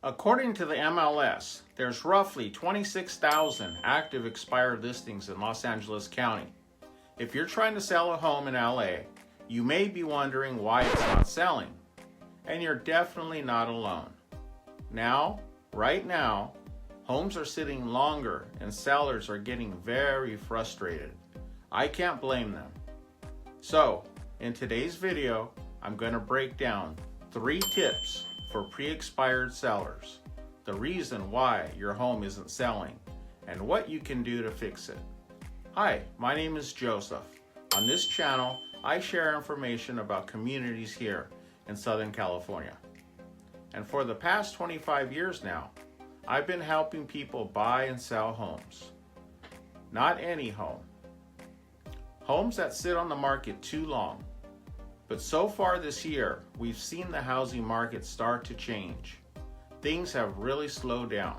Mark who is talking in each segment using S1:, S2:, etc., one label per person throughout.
S1: According to the MLS, there's roughly 26,000 active expired listings in Los Angeles County. If you're trying to sell a home in LA, you may be wondering why it's not selling. And you're definitely not alone. Right now, homes are sitting longer and sellers are getting very frustrated. I can't blame them. So, in today's video, I'm going to break down 3 tips for pre-expired sellers, the reason why your home isn't selling, and what you can do to fix it. Hi, my name is Joseph. On this channel, I share information about communities here in Southern California. And for the past 25 years now, I've been helping people buy and sell homes. Not any home. Homes that sit on the market too long. But so far this year, we've seen the housing market start to change. Things have really slowed down.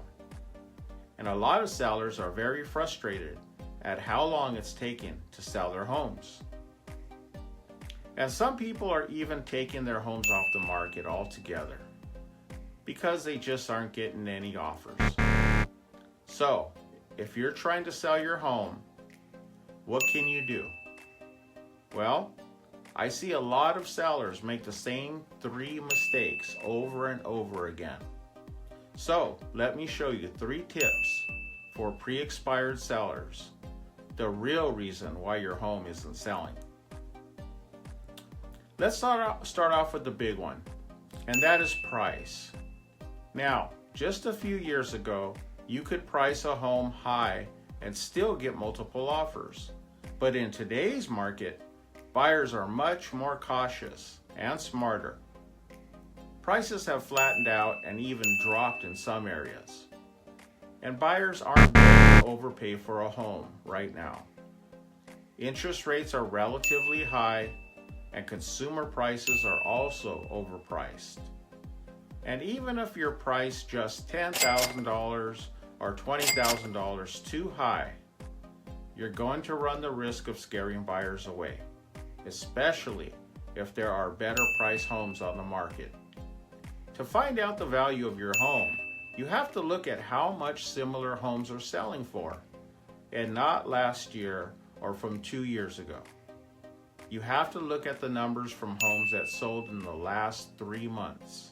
S1: And a lot of sellers are very frustrated at how long it's taken to sell their homes. And some people are even taking their homes off the market altogether because they just aren't getting any offers. So, if you're trying to sell your home, what can you do? Well, I see a lot of sellers make the same 3 mistakes over and over again. So, let me show you 3 tips for pre-expired sellers, the real reason why your home isn't selling. Let's start off with the big one, and that is price. Now, just a few years ago, you could price a home high and still get multiple offers. But in today's market, buyers are much more cautious and smarter. Prices have flattened out and even dropped in some areas. And buyers aren't willing to overpay for a home right now. Interest rates are relatively high and consumer prices are also overpriced. And even if you're priced just $10,000 or $20,000 too high, you're going to run the risk of scaring buyers away, especially if there are better priced homes on the market. To find out the value of your home, you have to look at how much similar homes are selling for, and not last year or from 2 years ago. You have to look at the numbers from homes that sold in the last 3 months.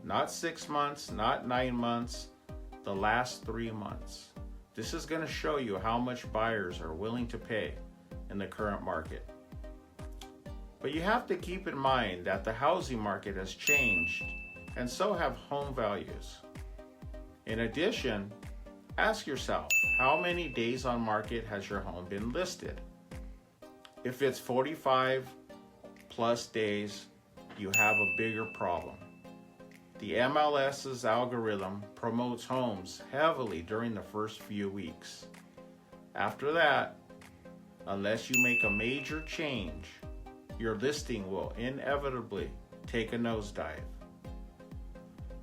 S1: Not 6 months, not 9 months, the last 3 months. This is going to show you how much buyers are willing to pay in the current market. But you have to keep in mind that the housing market has changed, and so have home values. In addition, ask yourself, how many days on market has your home been listed? If it's 45 plus days, you have a bigger problem. The MLS's algorithm promotes homes heavily during the first few weeks. After that, unless you make a major change, your listing will inevitably take a nosedive.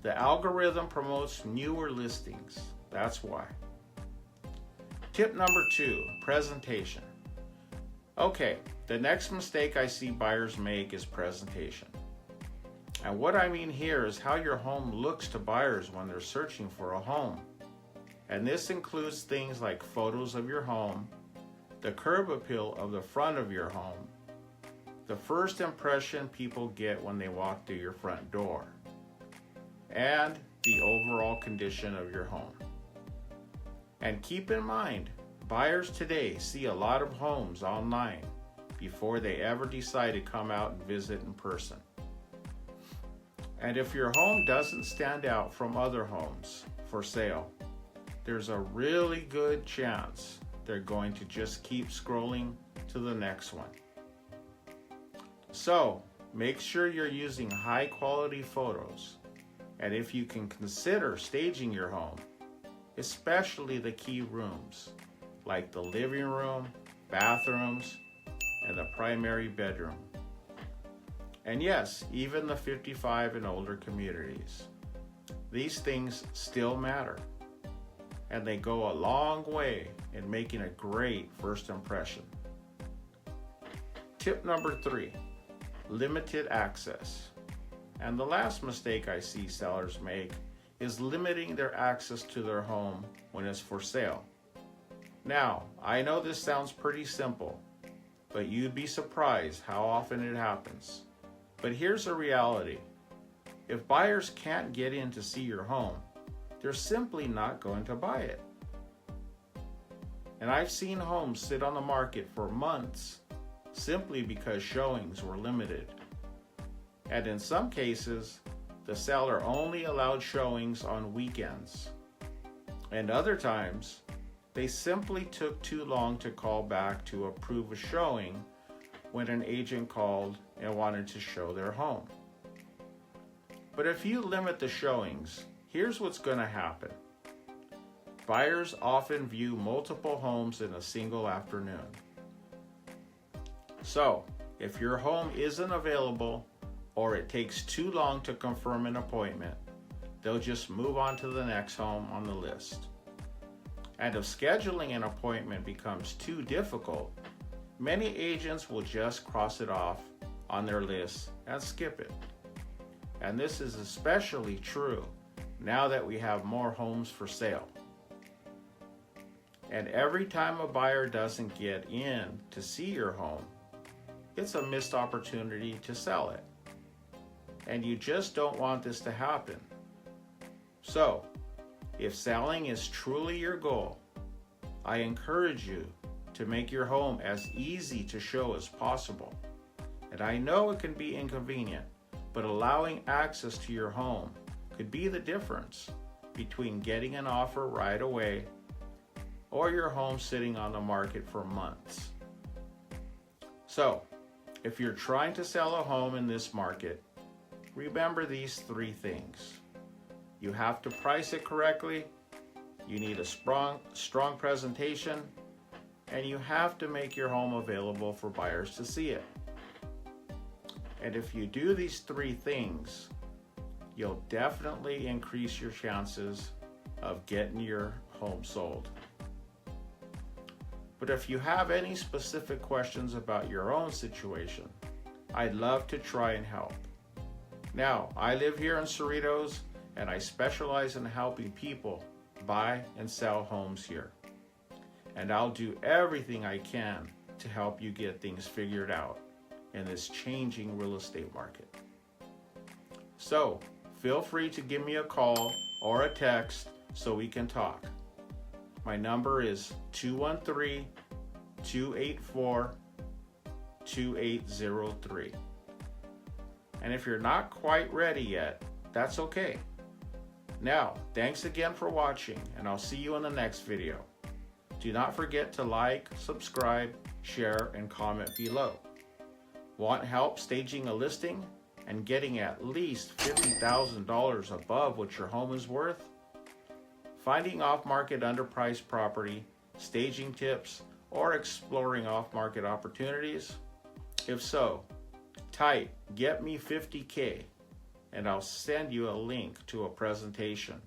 S1: The algorithm promotes newer listings. That's why. Tip number 2, presentation. Okay, the next mistake I see buyers make is presentation. And what I mean here is how your home looks to buyers when they're searching for a home. And this includes things like photos of your home, the curb appeal of the front of your home, the first impression people get when they walk through your front door, and the overall condition of your home. And keep in mind, buyers today see a lot of homes online before they ever decide to come out and visit in person. And if your home doesn't stand out from other homes for sale, there's a really good chance they're going to just keep scrolling to the next one. So, make sure you're using high quality photos. And if you can consider staging your home, especially the key rooms, like the living room, bathrooms, and the primary bedroom. And yes, even the 55 and older communities. These things still matter, and they go a long way in making a great first impression. Tip number 3, limited access. And the last mistake I see sellers make is limiting their access to their home when it's for sale. Now, I know this sounds pretty simple, but you'd be surprised how often it happens. But here's the reality. If buyers can't get in to see your home, they're simply not going to buy it. And I've seen homes sit on the market for months simply because showings were limited. And in some cases, the seller only allowed showings on weekends. And other times, they simply took too long to call back to approve a showing when an agent called and wanted to show their home. But if you limit the showings, here's what's going to happen. Buyers often view multiple homes in a single afternoon. So, if your home isn't available or it takes too long to confirm an appointment, they'll just move on to the next home on the list. And if scheduling an appointment becomes too difficult, many agents will just cross it off on their list and skip it. And this is especially true now that we have more homes for sale. And every time a buyer doesn't get in to see your home, it's a missed opportunity to sell it. And you just don't want this to happen. So, if selling is truly your goal, I encourage you to make your home as easy to show as possible. And I know it can be inconvenient, but allowing access to your home could be the difference between getting an offer right away or your home sitting on the market for months. So, if you're trying to sell a home in this market, remember these 3 things. You have to price it correctly, you need a strong presentation, and you have to make your home available for buyers to see it. And if you do these 3 things, you'll definitely increase your chances of getting your home sold. But if you have any specific questions about your own situation, I'd love to try and help. Now, I live here in Cerritos, and I specialize in helping people buy and sell homes here. And I'll do everything I can to help you get things figured out in this changing real estate market. So, feel free to give me a call or a text so we can talk. My number is 213-284-2803. And if you're not quite ready yet, that's okay. Now, thanks again for watching, and I'll see you in the next video. Do not forget to like, subscribe, share, and comment below. Want help staging a listing and getting at least $50,000 above what your home is worth? Finding off-market underpriced property, staging tips, or exploring off-market opportunities? If so, type "Get Me 50K" and I'll send you a link to a presentation.